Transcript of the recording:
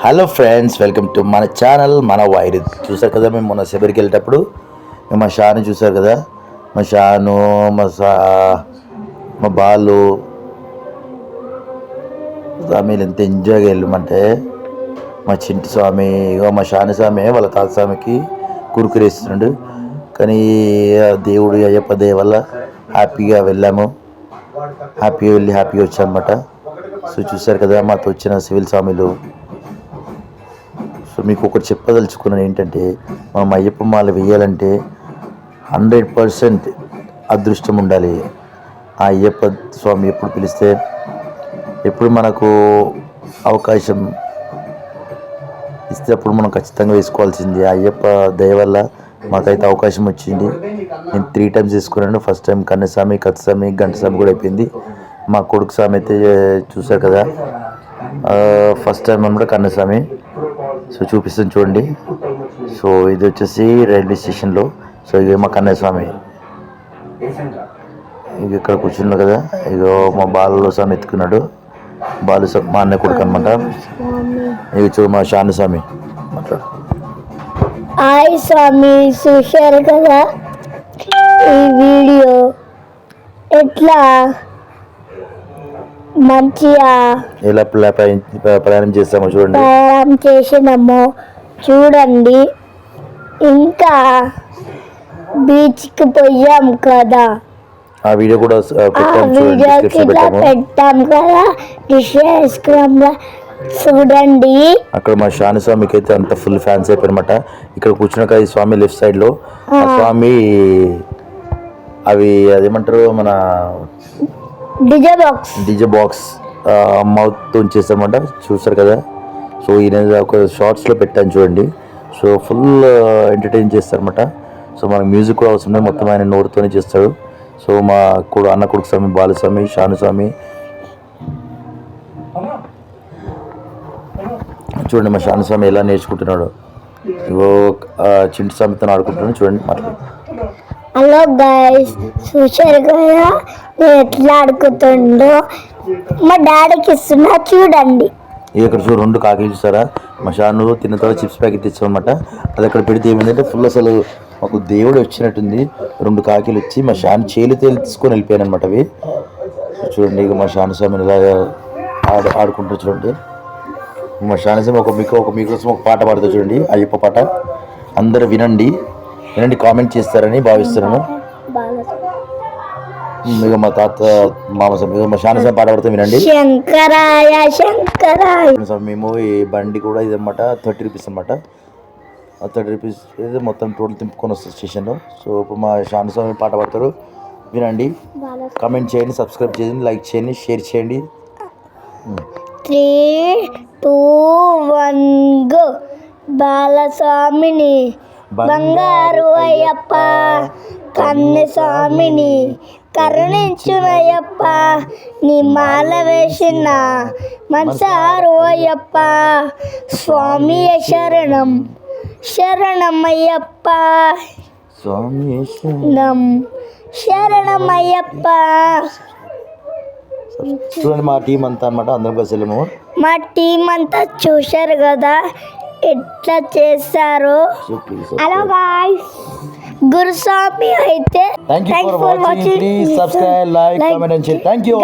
Hello friends, welcome to మన channel మన wire. చూసారు కదా, మేము మొన్న శబరికి వెళ్ళేటప్పుడు మా షాను చూసారు కదా, మా షాను మా బాలు స్వామిలు ఎంత ఎంజాయ్గా వెళ్ళమంటే, మా చింటి స్వామి ఇగో మా షాను స్వామి వాళ్ళ తాత స్వామికి కురుకురేస్తున్నాడు. కానీ దేవుడు అయ్యప్ప దయ వల్ల హ్యాపీగా వెళ్ళాము, హ్యాపీగా వెళ్ళి హ్యాపీగా వచ్చామన్నమాట. సో చూసారు కదా మాతో వచ్చిన సివిల్ స్వామిలు. సో మీకు ఒకటి చెప్పదలుచుకున్నాను ఏంటంటే, మనం అయ్యప్ప మాల వేయాలంటే 100% అదృష్టం ఉండాలి. ఆ అయ్యప్ప స్వామి ఎప్పుడు పిలిస్తే ఎప్పుడు మనకు అవకాశం ఇస్తే అప్పుడు మనం ఖచ్చితంగా వేసుకోవాల్సింది. ఆ అయ్యప్ప దయ వల్ల మాకైతే అవకాశం వచ్చింది. నేను 3 times వేసుకున్నాను. ఫస్ట్ టైం కన్నస్వామి, కత్స్వామి, గంటస్వామి కూడా అయిపోయింది. మా కొడుకు స్వామి అయితే చూసారు కదా, ఫస్ట్ టైం అనమాట కన్నస్వామి. సో చూపిస్తాను చూడండి. సో ఇది వచ్చేసి రైల్వే స్టేషన్లో. సో ఇది మా కన్నస్వామి, ఇది ఇక్కడ కూర్చున్నాడు కదా. ఇగో మా బాలలో స్వామి ఎత్తుకున్నాడు. బాలు మా అన్నయ్య కొడుకు అనమాట. ఇది చూ మా షాను స్వామి. హాయ్ స్వామి, చూశారు కదా ఈ వీడియో. ఎట్లా మంచిగా ఎలా ప్రయాణం చేస్తామో చూడండి, ప్రయాణం చేసినామో చూడండి. ఇంకా బీచ్కి పోయాం కదా, ఆ వీడియో కూడా పెట్టాం కదా డిస్క్రిప్షన్లో చూడండి. అక్కడ మా షాను స్వామికి అయితే అంత ఫుల్ ఫ్యాన్స్ అయిపోయారన్నమాట. ఇక్కడ కూర్చున్నాక ఈ స్వామి లెఫ్ట్ సైడ్ లో ఆ స్వామి అవి అదేమంటారు మన డిజే బాక్స్ మౌత్ తో చేస్తారన్నమాట. చూస్తారు కదా. సో ఈయన ఒక షార్ట్స్లో పెట్టాను చూడండి. సో ఫుల్ ఎంటర్టైన్ చేస్తారన్నమాట. సో మనకు మ్యూజిక్ కూడా అవసరం లేదు, మొత్తం ఆయన నోరుతోనే చేస్తాడు. సో మా అన్న కొడుకు స్వామి, బాలస్వామి, షాను స్వామి చూడండి. మా షాను స్వామి ఎలా నేర్చుకుంటున్నాడు. ఇగో చింటి స్వామితో ఆడుకుంటున్నాడు చూడండి. హలో గైస్, చూశారు కదా నేను ఎట్లా ఆడుకుతుండో. మా డాడీకి ఇస్తున్నా చూడండి. ఇక్కడ చూడు 2 కాకీలు చూసారా. మా షాను తిన్న తర్వాత చిప్స్ ప్యాకెట్ తెచ్చామన్నమాట. అది అక్కడ పెడితే ఏమైందంటే ఫుల్ అసలు మాకు దేవుడు వచ్చినట్టుంది. 2 కాకీలు వచ్చి మా షాను చేలితో తీసుకొని వెళ్ళిపోయాను అనమాట అవి. చూడండి ఇక మా షాను స్వామిని ఇలాగా ఆడుకుంటారు చూడండి. మా షాను స్వామి మీకోసం ఒక పాట పాడుతూ చూడండి, అయ్యప్ప పాట. అందరూ వినండి, కామెంట్ చేస్తారని భావిస్తున్నాను. ఇక మా తాత మా షాను స్వామి పాట పాడుతూ వినండి. శంకరాయ శంకరాయ. మేము ఈ బండి కూడా ఇదన్నమాట 30 రూపీస్ అనమాట. 30 రూపీస్ ఇది మొత్తం టోటల్ తింపుకొని వస్తుంది స్టేషన్లో. సో ఇప్పుడు మా షాను స్వామి పాట పాడతారు, వినండి, కామెంట్ చేయండి, సబ్స్క్రైబ్ చేయండి, లైక్ చేయండి, షేర్ చేయండి. 3, 2, 1 గో. బాలస్వామిని బంగారు అయ్యప్ప, కన్నస్వామిని కరుణించునయ్యప్ప, నీ మాల వేసిన మనసారు అయ్యప్ప, స్వామి శరణం శరణమయ్యప్ప, స్వామి శరణమయ్యప్ప. చూడండి మా టీం అంతా అనమాట, అందరం కలిసి వెళ్ళాము. మా టీం అంతా చూశారు కదా ఎట్లా చేశారో. హలో గాయ్స్, గురుస్వామి అయితే thank you for watching. Please subscribe, like, comment and share. Thank you.